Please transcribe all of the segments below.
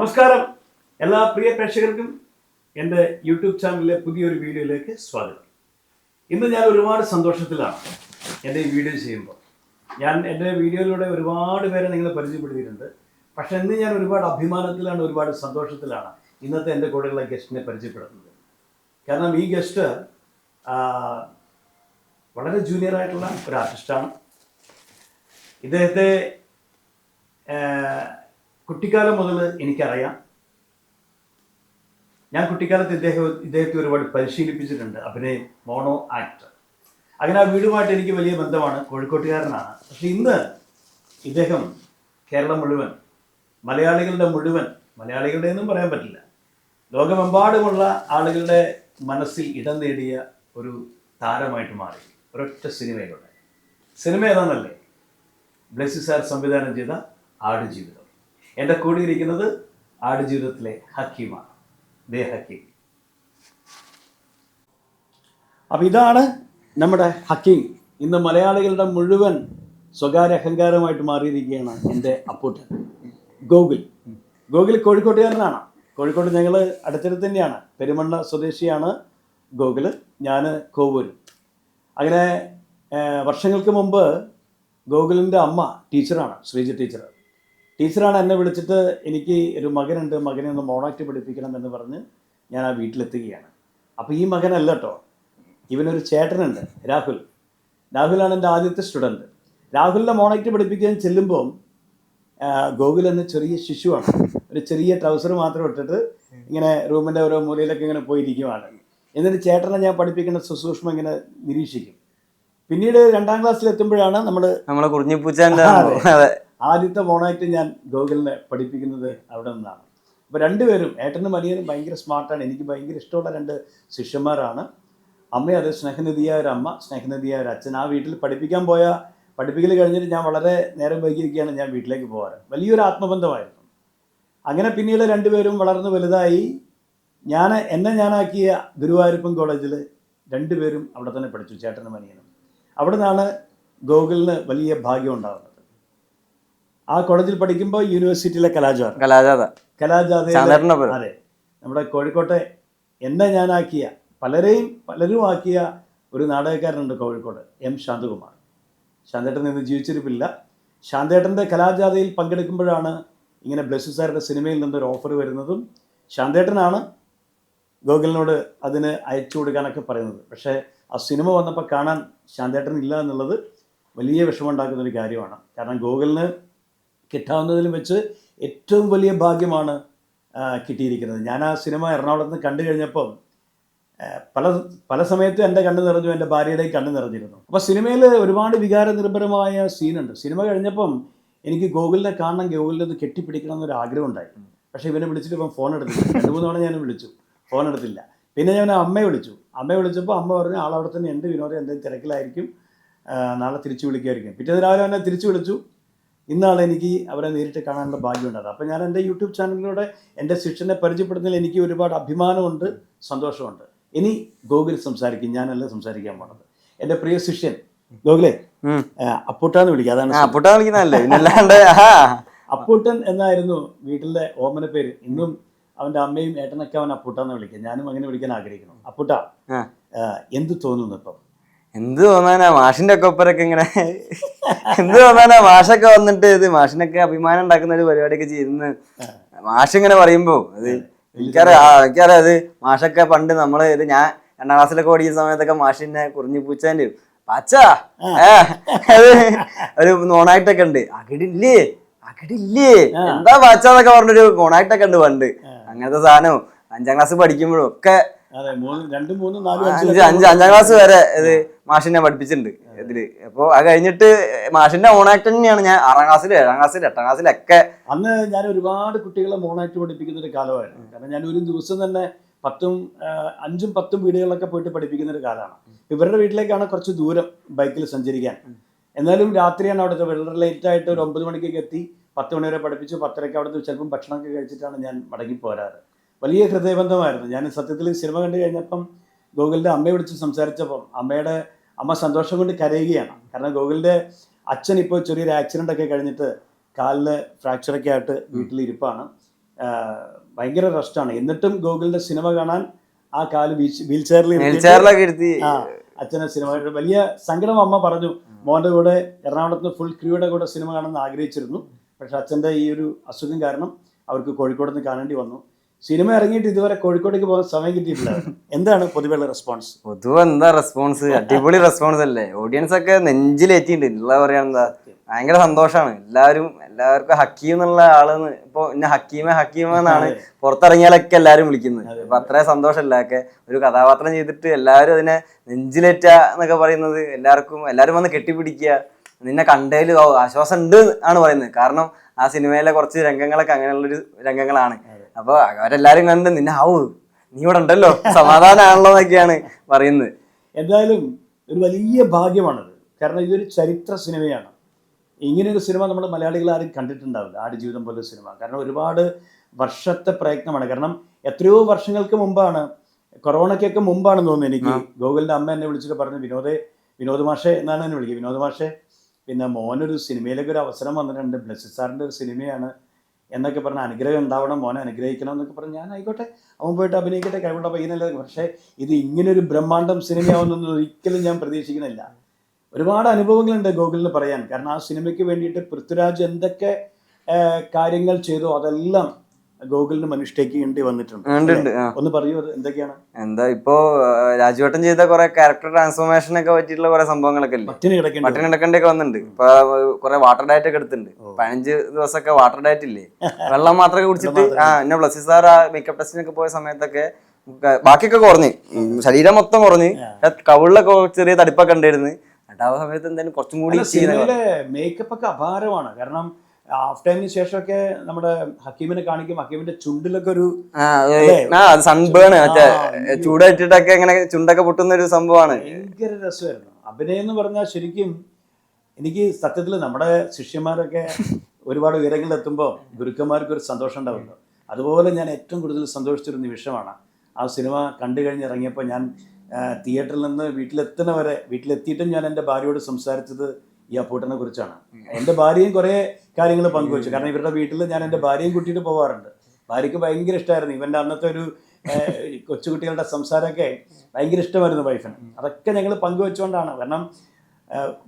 നമസ്കാരം എല്ലാ പ്രിയ പ്രേക്ഷകർക്കും എൻ്റെ യൂട്യൂബ് ചാനലിലെ പുതിയൊരു വീഡിയോയിലേക്ക് സ്വാഗതം. ഇന്ന് ഞാൻ ഒരുപാട് സന്തോഷത്തിലാണ് എൻ്റെ ഈ വീഡിയോ ചെയ്യുമ്പോൾ. ഞാൻ എൻ്റെ വീഡിയോയിലൂടെ ഒരുപാട് പേരെ നിങ്ങളെ പരിചയപ്പെടുത്തിയിട്ടുണ്ട്. പക്ഷേ ഇന്ന് ഞാൻ ഒരുപാട് അഭിമാനത്തിലാണ്, ഒരുപാട് സന്തോഷത്തിലാണ് ഇന്നത്തെ എൻ്റെ കൂടെയുള്ള ഗസ്റ്റിനെ പരിചയപ്പെടുന്നത്. കാരണം ഈ ഗസ്റ്റ് വളരെ ജൂനിയറായിട്ടുള്ള ഒരു ആർട്ടിസ്റ്റാണ്. ഇദ്ദേഹത്തെ കുട്ടിക്കാലം മുതൽ എനിക്കറിയാം. ഞാൻ കുട്ടിക്കാലത്ത് ഇദ്ദേഹത്തെ ഒരുപാട് പരിശീലിപ്പിച്ചിട്ടുണ്ട്, അഭിനയം, മോണോ ആക്ടർ. അങ്ങനെ ആ വീടുമായിട്ട് എനിക്ക് വലിയ ബന്ധമാണ്. കോഴിക്കോട്ടുകാരനാണ്. പക്ഷെ ഇന്ന് ഇദ്ദേഹം കേരളം മുഴുവൻ, മലയാളികളുടെ എന്നും പറയാൻ പറ്റില്ല, ലോകമെമ്പാടുമുള്ള ആളുകളുടെ മനസ്സിൽ ഇടം നേടിയ ഒരു താരമായിട്ട് മാറി ഒരൊറ്റ സിനിമയിലൂടെ. സിനിമ ഏതാണെന്നല്ലേ? ബ്ലെസ്സി സാർ സംവിധാനം ചെയ്ത ആടുജീവിതം. എൻ്റെ കൂടെ ഇരിക്കുന്നത് ആടുജീവിതത്തിലെ ഹക്കീമാണ്, ദേ ഹക്കീം. അപ്പം ഇതാണ് നമ്മുടെ ഹക്കീം. ഇന്ന് മലയാളികളുടെ മുഴുവൻ സ്വകാര്യ അഹങ്കാരമായിട്ട് മാറിയിരിക്കുകയാണ് എൻ്റെ അപ്പൂട്ടൻ ഗോകുൽ കോഴിക്കോട്ടുകാരനാണ്. കോഴിക്കോട് ഞങ്ങൾ അടുത്തടുത്ത് തന്നെയാണ്. പെരുമണ്ണ സ്വദേശിയാണ് ഗോകുൽ, ഞാൻ കോവൂർ. അങ്ങനെ വർഷങ്ങൾക്ക് മുമ്പ് ഗോകുലിൻ്റെ അമ്മ ടീച്ചറാണ്, ശ്രീജ ടീച്ചറാണ് എന്നെ വിളിച്ചിട്ട് എനിക്ക് ഒരു മകനുണ്ട്, മകനെ ഒന്ന് മോണാക്ട് പഠിപ്പിക്കണം എന്ന് പറഞ്ഞ് ഞാൻ ആ വീട്ടിലെത്തുകയാണ്. അപ്പോൾ ഈ മകനല്ല കേട്ടോ, ഇവനൊരു ചേട്ടനുണ്ട്, രാഹുലാണ് എൻ്റെ ആദ്യത്തെ സ്റ്റുഡൻറ്റ്. രാഹുലിനെ മോണാക്ട് പഠിപ്പിക്കാൻ ചെല്ലുമ്പോൾ ഗോകുൽ എന്ന ചെറിയ ശിശുവാണ്. ഒരു ചെറിയ ട്രൗസർ മാത്രം ഇട്ടിട്ട് ഇങ്ങനെ റൂമിൻ്റെ ഓരോ മൂലയിലൊക്കെ ഇങ്ങനെ പോയിരിക്കുവാണ്. എന്നിട്ട് ചേട്ടനെ ഞാൻ പഠിപ്പിക്കുന്ന സുസൂക്ഷ്മം ഇങ്ങനെ നിരീക്ഷിക്കും. പിന്നീട് 2ാം ക്ലാസ്സിൽ എത്തുമ്പോഴാണ് നമ്മളെ കുറിഞ്ഞിപ്പൂച്ചൻ്റെ ആദ്യത്തെ മോണാക്ട് ഞാൻ ഗോകുലിനെ പഠിപ്പിക്കുന്നത് അവിടെ നിന്നാണ്. അപ്പോൾ രണ്ടുപേരും, ഏട്ടനും അനിയനും ഭയങ്കര സ്മാർട്ടാണ്. എനിക്ക് ഭയങ്കര ഇഷ്ടമുള്ള 2 ശിഷ്യന്മാരാണ്. അമ്മയും അത് സ്നേഹനിധിയായ ഒരു അമ്മ, സ്നേഹനിധിയായ ഒരു അച്ഛൻ. ആ വീട്ടിൽ പഠിപ്പിക്കൽ കഴിഞ്ഞിട്ട് ഞാൻ വളരെ നേരം വൈകിയിരിക്കുകയാണ് ഞാൻ വീട്ടിലേക്ക് പോകാറ്. വലിയൊരു ആത്മബന്ധമായിരുന്നു. അങ്ങനെ പിന്നീട് രണ്ടുപേരും വളർന്ന് വലുതായി. എന്നെ ഞാനാക്കിയ ഗുരുവായൂരപ്പൻ കോളേജിൽ രണ്ടുപേരും അവിടെ തന്നെ പഠിച്ചു, ചേട്ടനും അനിയനും. അവിടെ നിന്നാണ് ഗോകുലിന് വലിയ ഭാഗ്യം ഉണ്ടാകുന്നത്. ആ കോളേജിൽ പഠിക്കുമ്പോൾ യൂണിവേഴ്സിറ്റിയിലെ കലാജാഥ അതെ, നമ്മുടെ കോഴിക്കോട്ടെ എന്നെ ഞാനാക്കിയ പലരും ആക്കിയ ഒരു നാടകക്കാരനുണ്ട് കോഴിക്കോട്, എം ശാന്തകുമാർ. ശാന്തേട്ടൻ നിന്ന് ജീവിച്ചിരിപ്പില്ല. ശാന്തേട്ടൻ്റെ കലാജാഥയിൽ പങ്കെടുക്കുമ്പോഴാണ് ഇങ്ങനെ ബ്ലെസ്സി സാറുടെ സിനിമയിൽ നിന്നൊരു ഓഫർ വരുന്നതും ശാന്തേട്ടനാണ് ഗോകുലിനോട് അതിന് അയച്ചു കൊടുക്കാനൊക്കെ പറയുന്നത്. പക്ഷേ ആ സിനിമ വന്നപ്പോൾ കാണാൻ ശാന്തേട്ടൻ ഇല്ല എന്നുള്ളത് വലിയ വിഷമമുണ്ടാക്കുന്നൊരു കാര്യമാണ്. കാരണം ഗോകുലിന് കിട്ടാവുന്നതിലും വെച്ച് ഏറ്റവും വലിയ ഭാഗ്യമാണ് കിട്ടിയിരിക്കുന്നത്. ഞാൻ ആ സിനിമ എറണാകുളത്ത് നിന്ന് കണ്ടു കഴിഞ്ഞപ്പം പല സമയത്തും എൻ്റെ കണ്ണ് നിറഞ്ഞു, എൻ്റെ ഭാര്യയുടെയും കണ്ണ് നിറഞ്ഞിരുന്നു. അപ്പോൾ സിനിമയിൽ ഒരുപാട് വികാര നിർഭരമായ സീനുണ്ട്. സിനിമ കഴിഞ്ഞപ്പം എനിക്ക് ഗോകുലിനെ കാണണം, ഗോകുലിനെ ഒന്ന് കെട്ടിപ്പിടിക്കണം എന്നൊരു ആഗ്രഹം ഉണ്ടായി. പക്ഷേ ഇവനെ വിളിച്ചിട്ട് ഇപ്പം ഫോൺ എടുത്തില്ല. 2-3 തവണ ഞാൻ വിളിച്ചു, ഫോൺ എടുത്തില്ല. പിന്നെ ഞാൻ അമ്മയെ വിളിച്ചപ്പോൾ അമ്മ പറഞ്ഞു ആളവിടെ തന്നെ ഉണ്ട്, വിനോദം എന്തെങ്കിലും തിരക്കിലായിരിക്കും, നാളെ തിരിച്ചു വിളിക്കുമായിരിക്കും. പിറ്റേന്ന് രാവിലെ എന്നെ തിരിച്ചു വിളിച്ചു. ഇന്നാണ് എനിക്ക് അവരെ നേരിട്ട് കാണാനുള്ള ഭാഗ്യമുണ്ടായത്. അപ്പോൾ ഞാൻ എൻ്റെ യൂട്യൂബ് ചാനലിലൂടെ എൻ്റെ ശിഷ്യനെ പരിചയപ്പെടുന്നതിൽ എനിക്ക് ഒരുപാട് അഭിമാനമുണ്ട്, സന്തോഷമുണ്ട്. ഇനി ഗോകുൽ സംസാരിക്കും, ഞാനല്ല സംസാരിക്കാൻ പോണത്. എൻ്റെ പ്രിയ ശിഷ്യൻ ഗോകുലേ, അപ്പൂട്ടാന്ന് വിളിക്കുക. അതാണ് അപ്പൂട്ടൻ എന്നായിരുന്നു വീട്ടിലെ ഓമന പേര്. ഇന്നും അവൻ്റെ അമ്മയും ഏട്ടനൊക്കെ അവൻ അപ്പൂട്ടാന്ന് വിളിക്കുക. ഞാനും അങ്ങനെ വിളിക്കാൻ ആഗ്രഹിക്കുന്നു. അപ്പൂട്ട, എന്ത് തോന്നുന്നു ഇപ്പം? എന്ത് തോന്നാനാ, മാഷിന്റെ ഒക്കെ ഒപ്പരൊക്കെ ഇങ്ങനെ എന്ത് തോന്നാനാ, മാഷൊക്കെ വന്നിട്ട് ഇത് മാഷിനൊക്കെ അഭിമാനം ഉണ്ടാക്കുന്ന ഒരു പരിപാടിയൊക്കെ ചെയ്യുന്ന മാഷ് ഇങ്ങനെ പറയുമ്പോ അത് എനിക്കറിയാം അത് മാഷൊക്കെ പണ്ട് നമ്മള് ഇത് ഞാൻ 2ാം ക്ലാസ്സിലൊക്കെ പഠിക്കുന്ന സമയത്തൊക്കെ മാഷിനെ കുറിഞ്ഞിപ്പൂച്ചാൻ്റെ പച്ച അത് ഒരു നോണായിട്ടൊക്കെ ഉണ്ട്. അകിടില്ലേ എന്താ പച്ചാന്നൊക്കെ പറഞ്ഞൊരു നോണായിട്ടൊക്കെ ഉണ്ട് പണ്ട്. അങ്ങനത്തെ സാധനവും 5ാം ക്ലാസ് പഠിക്കുമ്പോഴും ഒക്കെ 5ാം ക്ലാസ് വരെ ഇത് മാഷിനെ പഠിപ്പിച്ചിട്ടുണ്ട് ഇതില്. അപ്പോൾ അത് കഴിഞ്ഞിട്ട് മാഷിന്റെ മോണാക്ട് തന്നെയാണ് ഞാൻ 6ാം ക്ലാസ്സിൽ 7ാം ക്ലാസ്സിൽ 8ാം ക്ലാസ്സിലൊക്കെ. അന്ന് ഞാൻ ഒരുപാട് കുട്ടികളെ മോണാക്ട് പഠിപ്പിക്കുന്ന ഒരു കാലമായിരുന്നു. കാരണം ഞാൻ ഒരു ദിവസം തന്നെ 5-10 വീടുകളിലൊക്കെ പോയിട്ട് പഠിപ്പിക്കുന്ന ഒരു കാലമാണ്. ഇവരുടെ വീട്ടിലേക്കാണ് കുറച്ച് ദൂരം ബൈക്കിൽ സഞ്ചരിക്കാൻ. എന്നാലും രാത്രിയാണ് അവിടുത്തെ വളരെ ലേറ്റായിട്ട് ഒരു 9 മണിക്കൊക്കെ എത്തി 10 മണി വരെ പഠിപ്പിച്ചു. 10:30 അവിടുത്തെ ചിലപ്പം ഭക്ഷണമൊക്കെ കഴിച്ചിട്ടാണ് ഞാൻ മടങ്ങി പോരാറ്. വലിയ ഹൃദയബന്ധമായിരുന്നു. ഞാൻ സത്യത്തിൽ സിനിമ കണ്ടു കഴിഞ്ഞപ്പം ഗോകുലിൻ്റെ അമ്മയെ വിളിച്ച് സംസാരിച്ചപ്പം അമ്മ സന്തോഷം കൊണ്ട് കരയുകയാണ്. കാരണം ഗോകുലിൻ്റെ അച്ഛൻ ഇപ്പോൾ ചെറിയൊരു ആക്സിഡൻ്റ് ഒക്കെ കഴിഞ്ഞിട്ട് കാലിൽ ഫ്രാക്ചറൊക്കെ ആയിട്ട് വീട്ടിലിരിപ്പാണ്. ഭയങ്കര റെസ്റ്റാണ്. എന്നിട്ടും ഗോകുലിന്റെ സിനിമ കാണാൻ ആ കാല് വീൽ ചെയറിൽ വീൽചെയറിലൊക്കെ ഇരുത്തി അച്ഛനെ സിനിമ വലിയ സങ്കടം അമ്മ പറഞ്ഞു. മോൻ്റെ കൂടെ എറണാകുളത്ത് ഫുൾ ക്രൂയുടെ കൂടെ സിനിമ കാണുമെന്ന് ആഗ്രഹിച്ചിരുന്നു. പക്ഷെ അച്ഛൻ്റെ ഈ ഒരു അസുഖം കാരണം അവർക്ക് കോഴിക്കോട് നിന്ന് കാണേണ്ടി വന്നു. സിനിമ ഇറങ്ങിയിട്ട് ഇതുവരെ കോഴിക്കോടേക്ക് പോകാൻ സമയം കിട്ടിയിട്ടില്ല. എന്താണ് പൊതുവെയുള്ള റെസ്പോൺസ്? പൊതുവെ എന്താ റെസ്പോൺസ്? അടിപൊളി റെസ്പോൺസ് അല്ലേ. ഓഡിയൻസ് ഒക്കെ നെഞ്ചിലേറ്റിയിട്ടുണ്ട്. ഉള്ള പറയാണെന്താ, ഭയങ്കര സന്തോഷമാണ്. എല്ലാവർക്കും ഹക്കീം എന്നുള്ള ആളെന്ന് ഇപ്പൊ എന്നെ ഹക്കീമ എന്നാണ് പുറത്തിറങ്ങിയാലൊക്കെ എല്ലാവരും വിളിക്കുന്നത്. അപ്പൊ അത്രയും സന്തോഷമല്ലൊക്കെ ഒരു കഥാപാത്രം ചെയ്തിട്ട് എല്ലാവരും അതിനെ നെഞ്ചിലേറ്റ എന്നൊക്കെ പറയുന്നത്. എല്ലാവരും വന്ന് കെട്ടിപ്പിടിക്കുക, നിന്നെ കണ്ടതിൽ ആശ്വാസം ഉണ്ട് ആണ് പറയുന്നത്. കാരണം ആ സിനിമയിലെ കുറച്ച് രംഗങ്ങളൊക്കെ അങ്ങനെയുള്ളൊരു രംഗങ്ങളാണ്. അപ്പൊ അവരെല്ലാരും കണ്ട് നിന്നെ നീ ഇവിടെ ഉണ്ടല്ലോ, സമാധാനമാണല്ലോ എന്നൊക്കെയാണ് പറയുന്നത്. എന്തായാലും ഒരു വലിയ ഭാഗ്യമാണത്. കാരണം ഇതൊരു ചരിത്ര സിനിമയാണ്. ഇങ്ങനെയൊരു സിനിമ നമ്മൾ മലയാളികൾ ആരും കണ്ടിട്ടുണ്ടാവില്ല, ആടുജീവിതം പോലെ സിനിമ. കാരണം ഒരുപാട് വർഷത്തെ പ്രയത്നമാണ്. കാരണം എത്രയോ വർഷങ്ങൾക്ക് മുമ്പാണ്, കൊറോണയ്ക്കൊക്കെ മുമ്പാണെന്ന് തോന്നുന്നു എനിക്ക്, ഗോകുലിൻ്റെ അമ്മ എന്നെ വിളിച്ചിട്ട് പറഞ്ഞു, വിനോദ് മാഷെ എന്നാണ് എന്നെ വിളിക്കുക, വിനോദ് മാഷെ പിന്നെ മോനൊരു സിനിമയിലേക്ക് ഒരു അവസരം വന്നിട്ടുണ്ട്, ബ്ലെസ്സി സാറിൻ്റെ ഒരു സിനിമയാണ് എന്നൊക്കെ പറഞ്ഞ് അനുഗ്രഹം ഉണ്ടാവണം, മോനെ അനുഗ്രഹിക്കണം എന്നൊക്കെ പറഞ്ഞ് ഞാൻ ആയിക്കോട്ടെ അവൻ പോയിട്ട് അഭിനയിക്കട്ടെ, കഴിവുള്ള പയ്യനല്ലേ. പക്ഷേ ഇത് ഇങ്ങനൊരു ബ്രഹ്മാണ്ഡം സിനിമയാവുന്നൊന്നും ഒരിക്കലും ഞാൻ പ്രതീക്ഷിക്കുന്നില്ല. ഒരുപാട് അനുഭവങ്ങളുണ്ട് ഗോകുലിന് പറയാൻ. കാരണം ആ സിനിമയ്ക്ക് വേണ്ടിയിട്ട് പൃഥ്വിരാജ് എന്തൊക്കെ കാര്യങ്ങൾ ചെയ്തോ അതെല്ലാം ഗോകുലിന് മനുഷ്ഠയ്ക്ക് വേണ്ടി വന്നിട്ടുണ്ട്. ഒന്ന് പറയൂ, അത് എന്തൊക്കെയാണ്? എന്താ ഇപ്പോ രാജുവേട്ടൻ ചെയ്ത കുറെ ക്യാരക്ടർ ട്രാൻസ്ഫോർമേഷൻ ഒക്കെ പറ്റിയിട്ടുള്ള കുറെ സംഭവങ്ങളൊക്കെ ഇല്ലേ, പട്ടിണി കിടക്കേണ്ടൊക്കെ വന്നിട്ടുണ്ട്. ഇപ്പൊ കുറെ വാട്ടർ ഡയറ്റ് ഒക്കെ എടുത്തിട്ടുണ്ട്. 15 ദിവസമൊക്കെ വാട്ടർ ഡയറ്റ് ഇല്ലേ, വെള്ളം മാത്രമൊക്കെ കുടിച്ചിട്ട്. എന്നെ ബ്ലസ്സി സാർ ആ മേക്കപ്പ് ടെസ്റ്റിനൊക്കെ പോയ സമയത്തൊക്കെ ബാക്കിയൊക്കെ കുറഞ്ഞ്, ശരീരം മൊത്തം കുറഞ്ഞ്, കവിളിലൊക്കെ ചെറിയ തടിപ്പൊക്കെ ഉണ്ടായിരുന്നു. എന്നിട്ട് ആ സമയത്ത് എന്തായാലും കുറച്ചും കൂടി മേക്കപ്പ് ഒക്കെ അപാരമാണ്. കാരണം ഹാഫ് ടൈമിന് ശേഷമൊക്കെ നമ്മുടെ ഹക്കീമിനെ കാണിക്കും, ഹക്കീമിന്റെ ചുണ്ടിലൊക്കെ ഒരു സൺബേൺ ചൂടായിട്ടിട്ടൊക്കെ ഇങ്ങനെ ചുണ്ടൊക്കെ പൊട്ടുന്ന ഒരു സംഭവമാണ്. ഭയങ്കര രസമായിരുന്നു അഭിനയം എന്ന് പറഞ്ഞാൽ. ശരിക്കും എനിക്ക് സത്യത്തിൽ നമ്മുടെ ശിഷ്യന്മാരൊക്കെ ഒരുപാട് ഉയരങ്ങളിലെത്തുമ്പോൾ ഗുരുക്കന്മാർക്ക് ഒരു സന്തോഷം ഉണ്ടാവുമല്ലോ, അതുപോലെ ഞാൻ ഏറ്റവും കൂടുതൽ സന്തോഷിച്ചൊരു നിമിഷമാണ് ആ സിനിമ കണ്ടു കഴിഞ്ഞിറങ്ങിയപ്പോൾ. ഞാൻ തിയേറ്ററിൽ നിന്ന് വീട്ടിലെത്തിയിട്ടും ഞാൻ എൻ്റെ ഭാര്യയോട് സംസാരിച്ചത് ഈ അപ്പൂട്ടനെ കുറിച്ചാണ്. എൻ്റെ ഭാര്യയും കുറേ കാര്യങ്ങൾ പങ്കുവച്ചു. കാരണം ഇവരുടെ വീട്ടിൽ ഞാൻ എൻ്റെ ഭാര്യയും കൂട്ടിയിട്ട് പോകാറുണ്ട്. ഭാര്യയ്ക്ക് ഭയങ്കര ഇഷ്ടമായിരുന്നു ഇവൻ്റെ അന്നത്തെ ഒരു കൊച്ചുകുട്ടികളുടെ സംസാരമൊക്കെ ഭയങ്കര ഇഷ്ടമായിരുന്നു വൈഫിന്. അതൊക്കെ ഞങ്ങൾ പങ്കുവെച്ചുകൊണ്ടാണ്. കാരണം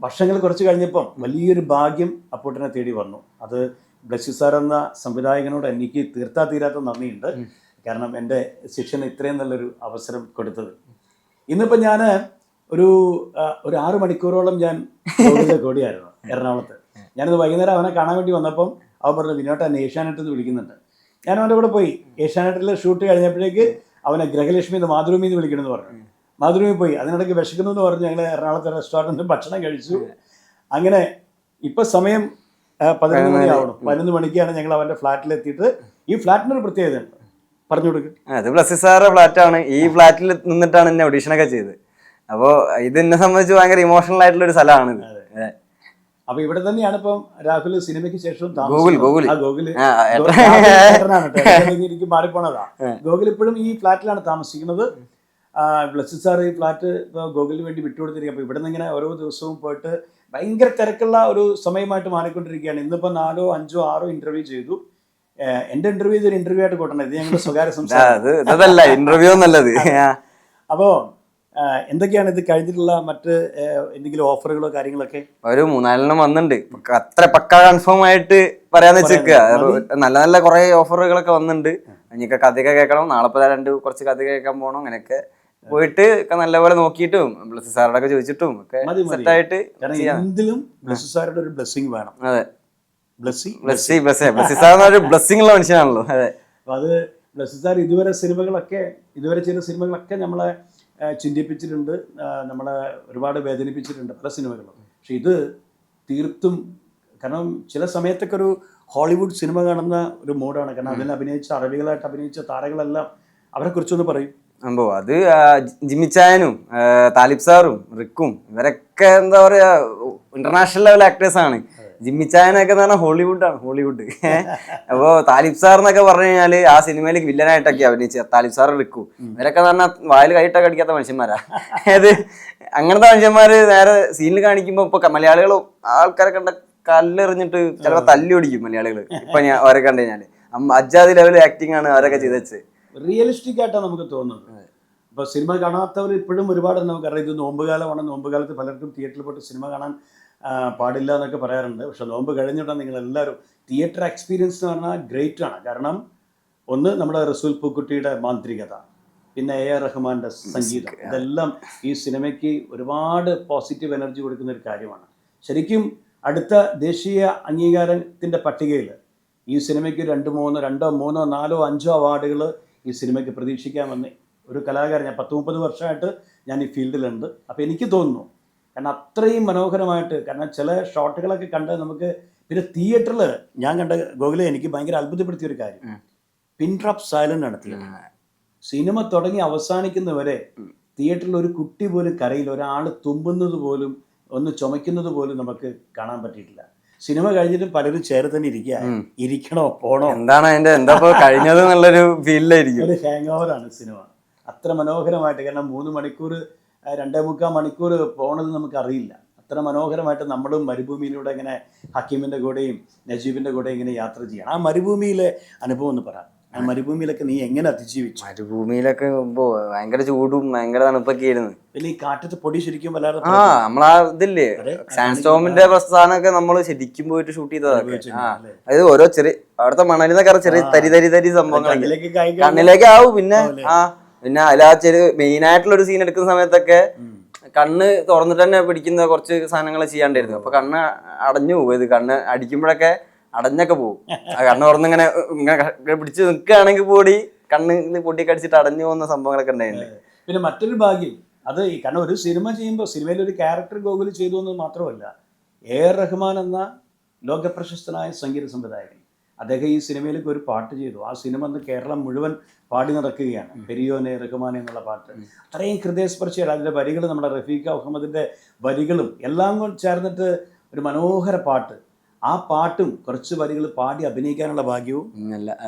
വർഷങ്ങൾ കുറച്ച് കഴിഞ്ഞപ്പം വലിയൊരു ഭാഗ്യം അപ്പൂട്ടനെ തേടി വന്നു. അത് ബ്ലെസ്സി സാർ എന്ന സംവിധായകനോട് എനിക്ക് തീരാത്ത നന്ദിയുണ്ട്. കാരണം എൻ്റെ ശിഷ്യന് ഇത്രയും നല്ലൊരു അവസരം കൊടുത്തത്. ഇന്നിപ്പോൾ ഞാൻ ഒരു 6 മണിക്കൂറോളം ഞാൻ കൂടിയായിരുന്നു എറണാകുളത്ത്. ഞാനിത് വൈകുന്നേരം അവനെ കാണാൻ വേണ്ടി വന്നപ്പം അവൻ പറഞ്ഞു, വിനോട്ട് എന്നെ ഏഷ്യാനെറ്റിൽ നിന്ന് വിളിക്കുന്നുണ്ട്. ഞാൻ അവൻ്റെ കൂടെ പോയി. ഏഷ്യാനെറ്റിൽ ഷൂട്ട് കഴിഞ്ഞപ്പോഴേക്ക് അവനെ ഗ്രഹലക്ഷ്മി എന്ന് മാതൃഭൂമി എന്ന് വിളിക്കണമെന്ന് പറഞ്ഞു. മാതൃഭൂമി പോയി. അതിനിടയ്ക്ക് വിശക്കുന്നു എന്ന് പറഞ്ഞ് ഞങ്ങൾ എറണാകുളത്തെ റെസ്റ്റോറൻറ്റിൽ ഭക്ഷണം കഴിച്ചു. അങ്ങനെ ഇപ്പം സമയം 11 മണിയാവണം. 11 മണിക്കാണ് ഞങ്ങൾ അവൻ്റെ ഫ്ലാറ്റിലെത്തിയിട്ട്. ഈ ഫ്ലാറ്റിനൊരു പ്രത്യേകതയുണ്ട്, പറഞ്ഞു കൊടുക്കും. അത് ബ്ലെസ്സി സാറുടെ ഫ്ലാറ്റാണ്. ഈ ഫ്ലാറ്റിൽ നിന്നിട്ടാണ് എന്നെ ഓഡീഷനൊക്കെ ചെയ്തത്. അപ്പോൾ ഇത് എന്നെ സംബന്ധിച്ച് ഭയങ്കര ഇമോഷണൽ ആയിട്ടുള്ള ഒരു സ്ഥലമാണ്. അപ്പൊ ഇവിടെ തന്നെയാണ് ഇപ്പം രാഹുൽ സിനിമയ്ക്ക് ശേഷം എനിക്ക് മാറിപ്പോണതാ. ഗോകുൽ ഇപ്പോഴും ഈ ഫ്ലാറ്റിലാണ് താമസിക്കുന്നത്. ബ്ലെസ്സി സാർ ഈ ഫ്ലാറ്റ് ഇപ്പോൾ ഗോകുലിന് വേണ്ടി വിട്ടുകൊടുത്തിരിക്കുക. അപ്പോൾ ഇവിടെ നിന്ന് ഇങ്ങനെ ഓരോ ദിവസവും പോയിട്ട് ഭയങ്കര തിരക്കുള്ള ഒരു സമയമായിട്ട് മാറിക്കൊണ്ടിരിക്കുകയാണ്. ഇന്നിപ്പോൾ 4, 5, 6 ഇന്റർവ്യൂ ചെയ്തു. എന്റെ ഇന്റർവ്യൂ ഇതൊരു ഇന്റർവ്യൂ ആയിട്ട് കൂട്ടണം. ഇത് ഞങ്ങളുടെ സ്വകാര്യ സംസാരം, ഇന്റർവ്യൂ എന്നല്ലത്. അപ്പോൾ എന്തൊക്കെയാണ് ഇത് കഴിഞ്ഞിട്ടുള്ള മറ്റ് എന്തെങ്കിലും ഓഫറുകളോ കാര്യങ്ങളൊക്കെ? ഒരു 3-4 വന്നിട്ടുണ്ട്. അത്ര പക്ക കൺഫേം ആയിട്ട് പറയാന്ന് വെച്ചേക്കുക. നല്ല നല്ല കുറെ ഓഫറുകളൊക്കെ വന്നിട്ടുണ്ട്. എനിക്ക് കഥയൊക്കെ കേൾക്കണം. നാളെ കുറച്ച് കഥ കേൾക്കാൻ പോകണം. അങ്ങനെയൊക്കെ പോയിട്ട് നല്ലപോലെ നോക്കിയിട്ടും ബ്ലെസ്സി സാറോടൊക്കെ ചോദിച്ചിട്ടും ഒക്കെ സെറ്റായിട്ട് എന്തിലും ബ്ലെസ്സി സാറുടെ ഒരു ബ്ലെസ്സിങ് വേണം. അതെ, ബ്ലെസ്സി സാർ ഒരു ബ്ലെസ്സിങ് ഉള്ള മനുഷ്യനാണല്ലോ. അതെ, അപ്പൊ അത് ബ്ലെസ്സി സാർ ഇതുവരെ ചെയ്ത സിനിമകളൊക്കെ നമ്മളെ ചിന്തിപ്പിച്ചിട്ടുണ്ട്, നമ്മളെ ഒരുപാട് വേദനിപ്പിച്ചിട്ടുണ്ട് പല സിനിമകളും. പക്ഷെ ഇത് തീർത്തും, കാരണം ചില സമയത്തൊക്കെ ഒരു ഹോളിവുഡ് സിനിമ കാണുന്ന ഒരു മൂഡാണ്. കാരണം അതിൽ അറബികളായിട്ട് അഭിനയിച്ച താരങ്ങളെല്ലാം അവരെ കുറിച്ചൊന്ന് പറയും. സംഭവം അത് ജിമ്മിച്ചായനും താലിബ് സാറും റിക്കും ഇവരൊക്കെ എന്താ പറയാ ഇന്റർനാഷണൽ ലെവൽ ആക്ടേഴ്സ് ആണ്. ജിമ്മിച്ചായനൊക്കെ എന്ന് പറഞ്ഞാൽ ഹോളിവുഡ്. അപ്പോൾ താലിബ് സാർ എന്നൊക്കെ പറഞ്ഞു കഴിഞ്ഞാല് ആ സിനിമയിലേക്ക് വില്ലനായിട്ടൊക്കെ അഭിനയിച്ച താലിബ് സാർ റിക്കും ഇവരൊക്കെ എന്ന് പറഞ്ഞാൽ വായിൽ കൈയിട്ടൊക്കെ അടിക്കാത്ത മനുഷ്യന്മാരാ. അതായത് അങ്ങനത്തെ മനുഷ്യന്മാര് നേരെ സീനിൽ കാണിക്കുമ്പോ ഇപ്പൊ മലയാളികളും ആൾക്കാരെ കണ്ട കല്ലെറിഞ്ഞിട്ട് ചിലപ്പോ തല്ലി ഓടിക്കും മലയാളികൾ. ഇപ്പൊ അവരെ കണ്ടു കഴിഞ്ഞാല് അജാതി ലെവൽ ആക്ടിങ് ആണ് അവരൊക്കെ ചെയ്തത്. റിയലിസ്റ്റിക് ആയിട്ടാണ് നമുക്ക് തോന്നുന്നത്. ഇപ്പോൾ സിനിമ കാണാത്തവർ ഇപ്പോഴും ഒരുപാട് നമുക്കറിയാം. ഇത് നോമ്പുകാലമാണ്. നോമ്പുകാലത്ത് പലർക്കും തിയേറ്ററിൽ പോയിട്ട് സിനിമ കാണാൻ പാടില്ല എന്നൊക്കെ പറയാറുണ്ട്. പക്ഷെ നോമ്പ് കഴിഞ്ഞിട്ടാണ് നിങ്ങളെല്ലാവരും തിയേറ്റർ എക്സ്പീരിയൻസ് എന്ന് പറഞ്ഞാൽ ഗ്രേറ്റ് ആണ്. കാരണം ഒന്ന് നമ്മുടെ റസൂൽ പൂക്കുട്ടിയുടെ മാന്ത്രികത, പിന്നെ AR റഹ്മാൻ്റെ സംഗീതം, ഇതെല്ലാം ഈ സിനിമയ്ക്ക് ഒരുപാട് പോസിറ്റീവ് എനർജി കൊടുക്കുന്ന ഒരു കാര്യമാണ്. ശരിക്കും അടുത്ത ദേശീയ അംഗീകാരത്തിൻ്റെ പട്ടികയിൽ ഈ സിനിമയ്ക്ക് 2, 3, 2, 3, 4, 5 അവാർഡുകൾ ഈ സിനിമയ്ക്ക് പ്രതീക്ഷിക്കാമെന്ന് ഒരു കലാകാരൻ, ഞാൻ 10-30 വർഷമായിട്ട് ഞാൻ ഈ ഫീൽഡിലുണ്ട്. അപ്പോൾ എനിക്ക് തോന്നുന്നു, കാരണം അത്രയും മനോഹരമായിട്ട്, കാരണം ചില ഷോട്ടുകളൊക്കെ കണ്ട് നമുക്ക്, പിന്നെ തിയേറ്ററിൽ ഞാൻ കണ്ട ഗോകുലെ എനിക്ക് ഭയങ്കര അത്ഭുതപ്പെടുത്തിയൊരു കാര്യം, പിൻ ഡ്രോപ്പ് സൈലന്റ് ആണ് തിയേറ്റർ. സിനിമ തുടങ്ങി അവസാനിക്കുന്നവരെ തിയേറ്ററിൽ ഒരു കുട്ടി പോലും കരയില്ല, ഒരാൾ തുമ്പുന്നത് പോലും ഒന്ന് ചുമയ്ക്കുന്നത് പോലും നമുക്ക് കാണാൻ പറ്റിയിട്ടില്ല. സിനിമ കഴിഞ്ഞിട്ട് പലരും ചേർത്ത് തന്നെ ഇരിക്കണോ പോണോ, എന്താണ് അതിന്റെ എന്താ കഴിഞ്ഞത് എന്നുള്ളൊരു ഫീലിലായിരിക്കും. ഒരു ഹാങ് ഓവറാണ് സിനിമ. അത്ര മനോഹരമായിട്ട്, കാരണം 3 മണിക്കൂർ 2.25 മണിക്കൂർ പോണത് നമുക്കറിയില്ല. അത്ര മനോഹരമായിട്ട് നമ്മളും മരുഭൂമിയിലൂടെ ഇങ്ങനെ ഹക്കീമിൻ്റെ കൂടെയും നജീബിൻ്റെ കൂടെയും ഇങ്ങനെ യാത്ര ചെയ്യണം. ആ മരുഭൂമിയിലെ അനുഭവം ഒന്ന് പറ. ആ മരുഭൂമിയിലൊക്കെ നീ എങ്ങനെ അതിജീവിച്ചു? മരുഭൂമിയിലൊക്കെ ഭയങ്കര ചൂടും ഭയങ്കര തണുപ്പൊക്കെ ആയിരുന്നു. പിന്നെ ഈ കാറ്റത്ത് പൊടി ശരിക്കും വല്ലാതെ നമ്മളാ ഇതില്ലേ സാൻഡ്സ്റ്റോമിന്റെ പ്രസ്ഥാനമൊക്കെ നമ്മള് ശരിക്കും പോയിട്ട് ഷൂട്ട് ചെയ്തതൊക്കെ. അതായത് ഓരോ ചെറിയ അവിടുത്തെ മണലിൽ നിന്നൊക്കെ ചെറിയ തരി സംഭവങ്ങളൊക്കെ കണ്ണിലേക്ക് ആവും. പിന്നെ പിന്നെ അതിലാ മെയിൻ ആയിട്ടുള്ള ഒരു സീൻ എടുക്കുന്ന സമയത്തൊക്കെ കണ്ണ് തുറന്നിട്ട് തന്നെ പിടിക്കുന്ന കുറച്ച് സാധനങ്ങൾ ചെയ്യാണ്ടായിരുന്നു. അപ്പൊ കണ്ണ് അടഞ്ഞു പോകും. ഇത് കണ്ണ് അടിക്കുമ്പോഴൊക്കെ അടഞ്ഞൊക്കെ പോകും. കണ്ണ് തുറന്നിങ്ങനെ ഇങ്ങനെ പിടിച്ച് നിൽക്കുകയാണെങ്കിൽ കൂടി കണ്ണ് പൊട്ടിയൊക്കെ അടിച്ചിട്ട് അടഞ്ഞു പോകുന്ന സംഭവങ്ങളൊക്കെ ഉണ്ടായിട്ടുണ്ട്. പിന്നെ മറ്റൊരു ഭാഗ്യം അത്, കാരണം ഒരു സിനിമ ചെയ്യുമ്പോൾ സിനിമയിൽ ഒരു ക്യാരക്ടർ ഗോകുൽ ചെയ്തു എന്ന് മാത്രമല്ല, AR റഹ്മാൻ എന്ന ലോകപ്രശസ്തനായ സംഗീത സംവിധായകൻ, അദ്ദേഹം ഈ സിനിമയിലേക്ക് ഒരു പാട്ട് ചെയ്തു. ആ സിനിമ അന്ന് കേരളം മുഴുവൻ പാടി നടക്കുകയാണ്, പെരിയോനെ റഹ്മാനെ എന്നുള്ള പാട്ട്. അത്രയും ഹൃദയസ്പർശിയാണ്. അതിൻ്റെ വരികൾ നമ്മുടെ റഫീഖ അഹമ്മദിൻ്റെ വരികളും എല്ലാം കൊണ്ട് ചേർന്നിട്ട് ഒരു മനോഹര പാട്ട്. ആ പാട്ടും കുറച്ച് വരികൾ പാടി അഭിനയിക്കാനുള്ള ഭാഗ്യവും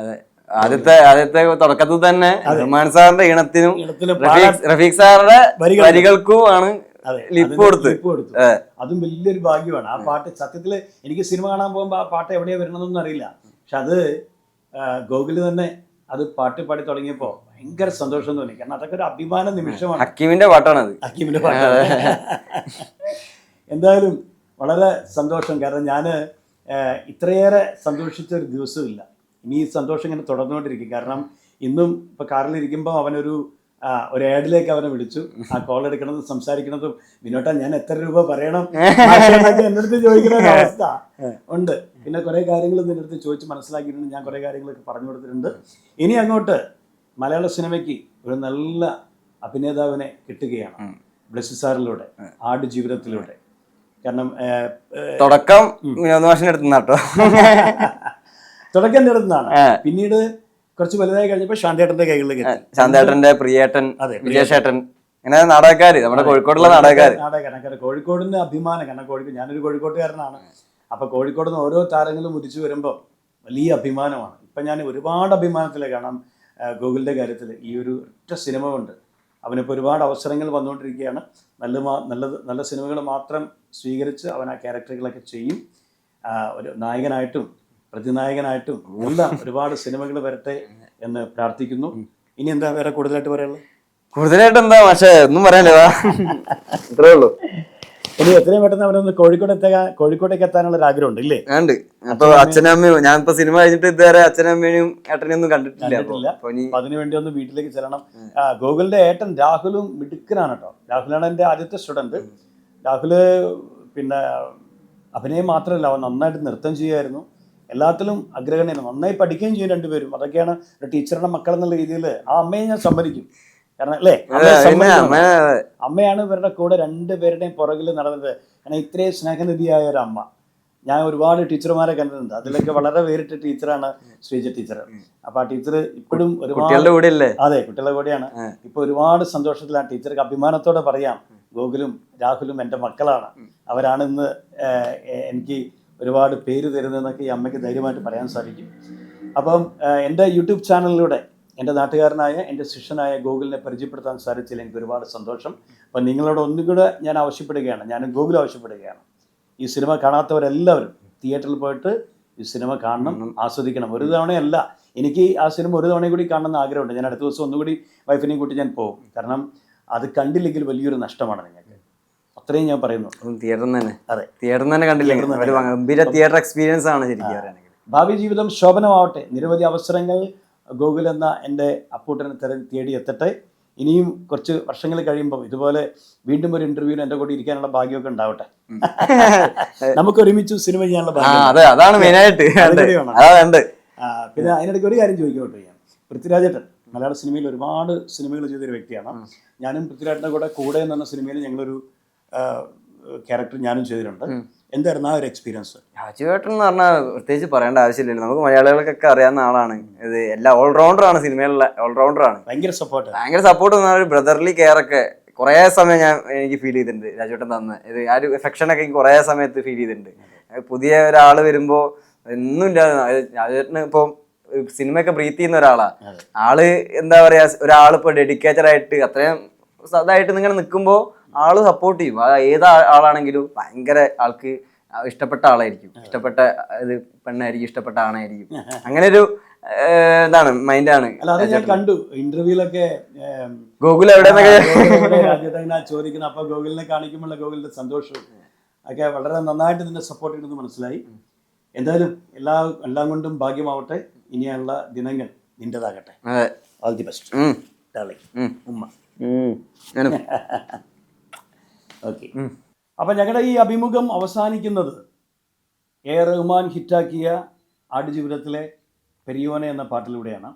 ആദ്യത്തെ തുടക്കത്തിൽ തന്നെ റഹ്മാൻ സാറിന്റെ ഈണത്തിനും റഫീഖ് സാറിന്റെ വരികൾക്കും ആണ് ലിപ്പ് കൊടുത്തു. അതും വലിയൊരു ഭാഗ്യമാണ്. ആ പാട്ട് സത്യത്തിൽ എനിക്ക് സിനിമ കാണാൻ പോകുമ്പോൾ ആ പാട്ട് എവിടെയാ വരണമെന്നൊന്നും അറിയില്ല. പക്ഷെ അത് ഗോകുല് തന്നെ അത് പാട്ട് പാടി തുടങ്ങിയപ്പോൾ ഭയങ്കര സന്തോഷം തോന്നി. കാരണം അതൊക്കെ ഒരു അഭിമാന നിമിഷമാണ്. ഹക്കീമിന്റെ പാട്ടാണത്. ഹക്കീമിന്റെ പാട്ടാണ്. എന്തായാലും വളരെ സന്തോഷം. കാരണം ഞാൻ ഇത്രയേറെ സന്തോഷിച്ച ഒരു ദിവസമില്ല. ഇനി ഈ സന്തോഷം ഇങ്ങനെ തുടർന്നുകൊണ്ടിരിക്കും. കാരണം ഇന്നും ഇപ്പോൾ കാറിലിരിക്കുമ്പോൾ അവനൊരു ആഡിലേക്ക് അവനെ വിളിച്ചു. ആ കോൾ എടുക്കണതും സംസാരിക്കണതും, വിനോട്ടാ ഞാൻ എത്ര രൂപ പറയണം എൻ്റെ അടുത്ത് ചോദിക്കുന്ന ഒരു അവസ്ഥ ഉണ്ട്. പിന്നെ കുറേ കാര്യങ്ങൾ നിൻ്റെ അടുത്ത് ചോദിച്ച് മനസ്സിലാക്കിയിട്ടുണ്ട്. ഞാൻ കുറേ കാര്യങ്ങളൊക്കെ പറഞ്ഞു കൊടുത്തിട്ടുണ്ട്. ഇനി അങ്ങോട്ട് മലയാള സിനിമയ്ക്ക് ഒരു നല്ല അഭിനേതാവിനെ കിട്ടുകയാണ് ബ്ലെസ്സി സാറിലൂടെ, ആടുജീവിതത്തിലൂടെ. കാരണം തുടക്കം അടുത്തുനിന്നാട്ടോ, തുടക്കം എൻ്റെ അടുത്തുനിന്നാണ്. പിന്നീട് കുറച്ച് വലുതായി കഴിഞ്ഞപ്പോൾ ശാന്തേട്ടന്റെ കൈകളിലേക്ക് എത്തി. ശാന്തേട്ടന്റെ പ്രിയേട്ടൻ, വിജയശേട്ടൻ, അങ്ങനെ നാടകക്കാര്, നമ്മുടെ കോഴിക്കോടുള്ള നാടകക്കാര്. കോഴിക്കോടിന്റെ അഭിമാനം. കാരണം ഞാനൊരു കോഴിക്കോട്ടുകാരനാണ്. അപ്പൊ കോഴിക്കോട് നിന്ന് ഓരോ താരങ്ങളും ഉദിച്ചു വരുമ്പോൾ വലിയ അഭിമാനമാണ്. ഇപ്പം ഞാൻ ഒരുപാട് അഭിമാനത്തിലേക്ക് കാണാം ഗോകുലിന്റെ കാര്യത്തിൽ. ഈ ഒരു ഒറ്റ സിനിമ കൊണ്ട് അവനിപ്പോൾ ഒരുപാട് അവസരങ്ങൾ വന്നുകൊണ്ടിരിക്കുകയാണ്. നല്ല സിനിമകൾ മാത്രം സ്വീകരിച്ച് അവൻ ആ ക്യാരക്ടറുകളൊക്കെ ചെയ്യും. ഒരു നായകനായിട്ടും പ്രതിനായകനായിട്ടും എല്ലാം ഒരുപാട് സിനിമകൾ വരട്ടെ എന്ന് പ്രാർത്ഥിക്കുന്നു. ഇനി എന്താ വേറെ കൂടുതലായിട്ട് പറയാനുള്ളത്? കൂടുതലായിട്ട് എന്താ പക്ഷേ ഒന്നും പറയാനില്ല, ഇത്രേ ഉള്ളൂ. ഇനി എത്രയും പെട്ടെന്ന് അവരൊന്ന് കോഴിക്കോട്ടേക്ക് എത്താനുള്ള ഒരു ആഗ്രഹം ഉണ്ട് ഇല്ലേ? ഉണ്ട്. അപ്പൊ അച്ഛനും അമ്മയും, ഞാനിപ്പോ സിനിമ കഴിഞ്ഞിട്ട് ഇതുവരെ അച്ഛനും അമ്മയും ഏട്ടനെയും ഒന്നും കണ്ടിട്ടില്ല. അതിനുവേണ്ടി ഒന്ന് വീട്ടിലേക്ക് ചെല്ലണം. ഗോകുലിന്റെ ഏട്ടൻ രാഹുലും മിടുക്കനാണ് കേട്ടോ. രാഹുലാണ് എൻ്റെ ആദ്യത്തെ സ്റ്റുഡൻറ്റ്. രാഹുല് പിന്നെ അഭിനയം മാത്രമല്ല, അവൻ നന്നായിട്ട് നൃത്തം ചെയ്യുമായിരുന്നു. എല്ലാത്തിലും അഗ്രഗണ്യാണ്. നന്നായി പഠിക്കുകയും ചെയ്യും രണ്ടുപേരും. അതൊക്കെയാണ് ഒരു ടീച്ചറുടെ മക്കൾ എന്നുള്ള രീതിയിൽ ആ അമ്മയെ ഞാൻ സമ്മതിക്കും. കാരണം അല്ലേ, അമ്മയാണ് ഇവരുടെ കൂടെ രണ്ടുപേരുടെയും പുറകിൽ നടന്നത്. കാരണം ഇത്രയും സ്നേഹനിധിയായ ഒരു അമ്മ. ഞാൻ ഒരുപാട് ടീച്ചർമാരെ കണ്ടിട്ടുണ്ട്. അതിലൊക്കെ വളരെ വേറിട്ട ടീച്ചറാണ് ശ്രീജ ടീച്ചർ. അപ്പൊ ആ ടീച്ചർ ഇപ്പോഴും ഒരുപാട്, അതെ കുട്ടികളുടെ കൂടെയാണ്. ഇപ്പൊ ഒരുപാട് സന്തോഷത്തിലാണ്. ടീച്ചർക്ക് അഭിമാനത്തോടെ പറയാം, ഗോകുലും രാഹുലും എൻ്റെ മക്കളാണ്. അവരാണ് ഇന്ന് എനിക്ക് ഒരുപാട് പേര് തരുന്നതെന്നൊക്കെ ഈ അമ്മയ്ക്ക് ധൈര്യമായിട്ട് പറയാൻ സാധിക്കും. അപ്പം എൻ്റെ യൂട്യൂബ് ചാനലിലൂടെ എൻ്റെ നാട്ടുകാരനായ എൻ്റെ ശിഷ്യനായ ഗോകുലിനെ പരിചയപ്പെടുത്താൻ സാധിച്ചതിൽ എനിക്ക് ഒരുപാട് സന്തോഷം. അപ്പം നിങ്ങളോട് ഒന്നുകൂടെ ഞാൻ ആവശ്യപ്പെടുകയാണ്, ഞാനും ഗോകുൽ ആവശ്യപ്പെടുകയാണ്, ഈ സിനിമ കാണാത്തവരെല്ലാവരും തിയേറ്ററിൽ പോയിട്ട് ഈ സിനിമ കാണണം, ആസ്വദിക്കണം. ഒരു തവണയല്ല, എനിക്ക് ആ സിനിമ ഒരു തവണയും കൂടി കാണണമെന്ന് ആഗ്രഹമുണ്ട്. ഞാൻ അടുത്ത ദിവസം ഒന്നുകൂടി വൈഫിനെയും കൂട്ടി ഞാൻ പോകും. കാരണം അത് കണ്ടില്ലെങ്കിൽ വലിയൊരു നഷ്ടമാണ് നിങ്ങൾക്ക്. അത്രയും ഞാൻ പറയുന്നു. തിയേറ്ററിൽ തന്നെ, അതെ, തിയേറ്ററിൽ തന്നെ കണ്ടില്ലെങ്കിൽ ഒരു ഗംഭീര തിയേറ്റർ എക്സ്പീരിയൻസ് ആണ് ശരിക്കും പറയുകയാണെങ്കിൽ. ഭാവി ജീവിതം ശോഭനമാവട്ടെ. നിരവധി അവസരങ്ങൾ ഗോകുൽ എന്ന എൻ്റെ അപ്പൂട്ടനെ തേടി എത്തട്ടെ. ഇനിയും കുറച്ച് വർഷങ്ങൾ കഴിയുമ്പോൾ ഇതുപോലെ വീണ്ടും ഒരു ഇന്റർവ്യൂവിന് എൻ്റെ കൂടെ ഇരിക്കാനുള്ള ഭാഗ്യമൊക്കെ ഉണ്ടാവട്ടെ. നമുക്ക് ഒരുമിച്ച് സിനിമ ചെയ്യാനുള്ള ഭാഗ്യം. അതാണ് മെയിനായിട്ട്. പിന്നെ അതിനിടയ്ക്ക് ഒരു കാര്യം ചോദിക്കോട്ടെ, ഞാൻ പൃഥ്വിരാജേട്ടൻ മലയാള സിനിമയിൽ ഒരുപാട് സിനിമകൾ ചെയ്തൊരു വ്യക്തിയാണ്. ഞാനും പൃഥ്വിരാജിൻ്റെ കൂടെ എന്ന് പറഞ്ഞ സിനിമയിൽ ഞങ്ങളൊരു ക്യാരക്ടർ ഞാനും ചെയ്തിട്ടുണ്ട്. എന്തായിരുന്നു ആ ഒരു എക്സ്പീരിയൻസ്? രാജുവേട്ടൻ എന്ന് പറഞ്ഞാൽ പ്രത്യേകിച്ച് പറയേണ്ട ആവശ്യമില്ലല്ലോ, നമുക്ക് മലയാളികൾക്കൊക്കെ അറിയാവുന്ന ആളാണ്. ഇത് എല്ലാ ഓൾറൗണ്ടർ ആണ്, സിനിമയിലുള്ള ഓൾറൗണ്ടർ ആണ്. ഭയങ്കര സപ്പോർട്ട് ഒരു ബ്രദർലി കെയർ ഒക്കെ കുറേ സമയം എനിക്ക് ഫീൽ ചെയ്തിട്ടുണ്ട്. രാജുവേട്ടൻ തന്ന ഇത് ആ ഒരു എഫെക്ഷനൊക്കെ എനിക്ക് കുറേ സമയത്ത് ഫീൽ ചെയ്തിട്ടുണ്ട്. പുതിയ ഒരാൾ വരുമ്പോൾ ഒന്നും ഇല്ലാതെ രാജുവേട്ടന് ഇപ്പം സിനിമയൊക്കെ ബ്രീത്ത് ചെയ്യുന്ന ഒരാളാണ്. ആള് എന്താ പറയാ, ഒരാളിപ്പോ ഡെഡിക്കേറ്റഡ് ആയിട്ട് അത്രയും ഇതായിട്ട് ഇങ്ങനെ നിൽക്കുമ്പോൾ ആള് സപ്പോർട്ട് ചെയ്യും. ഏത് ആളാണെങ്കിലും ഭയങ്കര ആൾക്ക് ഇഷ്ടപ്പെട്ട ആളായിരിക്കും, ഇഷ്ടപ്പെട്ട ഇത് പെണ്ണായിരിക്കും, ഇഷ്ടപ്പെട്ട ആണായിരിക്കും. അങ്ങനെ ഒരു ഇതാണ് മൈൻഡാണ്. ഞാൻ കണ്ടു ഇന്റർവ്യൂലൊക്കെ ഗോകുൽ എവിടെന്നൊക്കെ ചോദിക്കുന്നത്. അപ്പൊ ഗോകുലിനെ കാണിക്കുമ്പോൾ ഗോകുലിന്റെ സന്തോഷവും ഒക്കെ വളരെ നന്നായിട്ട് നിന്നെ സപ്പോർട്ട് ചെയ്യുന്നത് മനസ്സിലായി. എന്തായാലും എല്ലാം കൊണ്ടും ഭാഗ്യമാവട്ടെ. ഇനിയുള്ള ദിനങ്ങൾ നിന്റേതാകട്ടെ. All the best darling. ഉമ്മ. ഓക്കെ. അപ്പം ഞങ്ങളുടെ ഈ അഭിമുഖം അവസാനിക്കുന്നത് റഹ്മാൻ ഹിറ്റാക്കിയ ആടുജീവിതത്തിലെ പെരിയോനെ എന്ന പാട്ടിലൂടെയാണ്.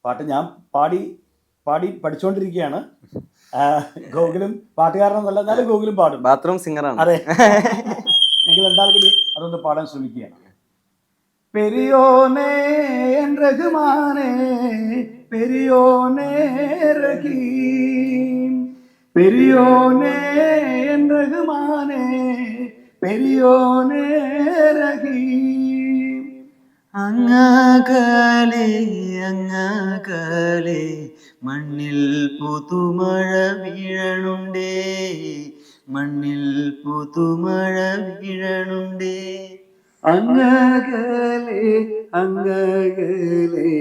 പാട്ട് ഞാൻ പാടി പഠിച്ചുകൊണ്ടിരിക്കുകയാണ്. ഗോകുലും പാട്ടുകാരനൊന്നല്ല, എന്നാലും ഗോകുലും പാടും. ബാത്റൂം സിംഗറാണ്. അതെ, ഞങ്ങൾ രണ്ടാളും കൂടി അതൊന്ന് പാടാൻ ശ്രമിക്കുകയാണ്. പെരിയോനെ റഹ്മാനെ, പെരിയോനെ റഹീം, പെരിയോനെ റഹ്മാനെ, പെരിയോനെ റഹീം. അങ്ങകലെ അങ്ങകലെ മണ്ണിൽ പുതുമഴ വീഴണുണ്ടേ, മണ്ണിൽ പുതുമഴ വീഴണുണ്ടേ. അങ്ങകലെ അങ്ങകലെ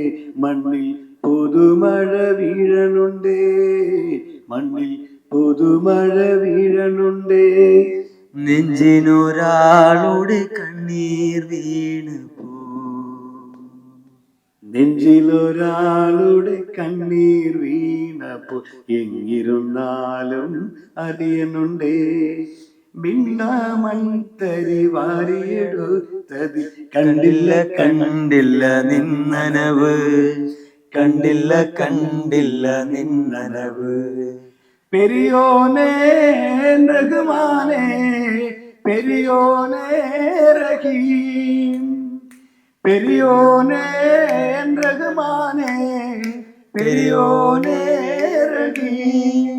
മണ്ണിൽ പുതുമഴ വീഴണുണ്ടേ, മണ്ണിൽ പുതുമഴ വീഴണുണ്ടേ. നെഞ്ചിനൊരാളുടെ കണ്ണീർ വീണ് പോ, നെഞ്ചിലൊരാളുടെ കണ്ണീർ വീണപ്പോ എങ്ങിരുന്നാലും അറിയണുണ്ടേ. മിണ്ടാമൺതരി വാരിയെടുത്തത് കണ്ടില്ല കണ്ടില്ല നിന്നനവ്, കണ്ടില്ല കണ്ടില്ല നിന്നനവ്. പെരിയോനെ റഹ്മാനെ, പെരിയോനെ റഹീം, പെരിയോനെ റഹ്മാനെ, പെരിയോനെ റഹീം.